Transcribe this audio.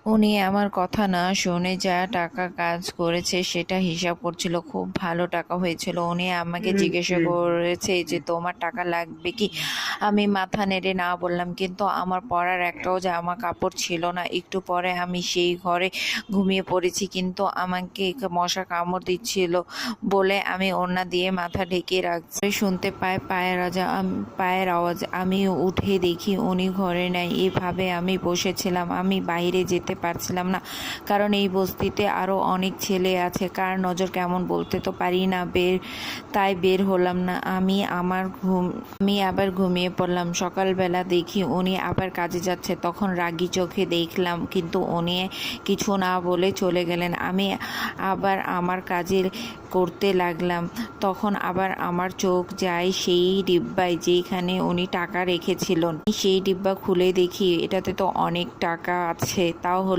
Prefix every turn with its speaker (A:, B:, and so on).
A: উনি আমার কথা না শুনে যা টাকা কাজ করেছে সেটা হিসাব করছিল। খুব ভালো টাকা হয়েছিল। উনি আমাকে
B: হুম
A: জিজ্ঞাসা
B: হুম
A: করেছে যে তোমার টাকা লাগবে কি। আমি মাথা নেড়ে না বললাম, কিন্তু আমার পরার একটাও জামা কাপড় ছিল না। একটু পরে আমি সেই ঘরে ঘুমিয়ে পড়েছি, কিন্তু আমাকে মশা কামড় দিচ্ছিল বলে আমি ওড়না দিয়ে মাথা ঢেকে রাখছি। শুনতে পায় পায়ের আওয়াজ। আমি উঠে দেখি উনি ঘরে নাই। এভাবে আমি বসেছিলাম। আমি বাইরে যেতে পারছিলাম না, কারণ এই বস্তিতে আরো অনেক ছেলে আছে, কার নজর কেমন বলতে তো পারি না। তাই বের হলাম না। আমি আবার ঘুমিয়ে পড়লাম। সকালবেলা দেখি উনি আবার কাজে যাচ্ছে। তখন রাগী চোখে দেখলাম, কিন্তু উনি কিছু না বলে চলে গেলেন। আমি আবার আমার কাজের করতে লাগলাম। তখন আবার আমার চোখ যায় সেই ডিব্বায় যেখানে উনি টাকা রেখেছিলেন। সেই ডিব্বা খুলে দেখি এটাতে তো অনেক টাকা আছে। তাও হলো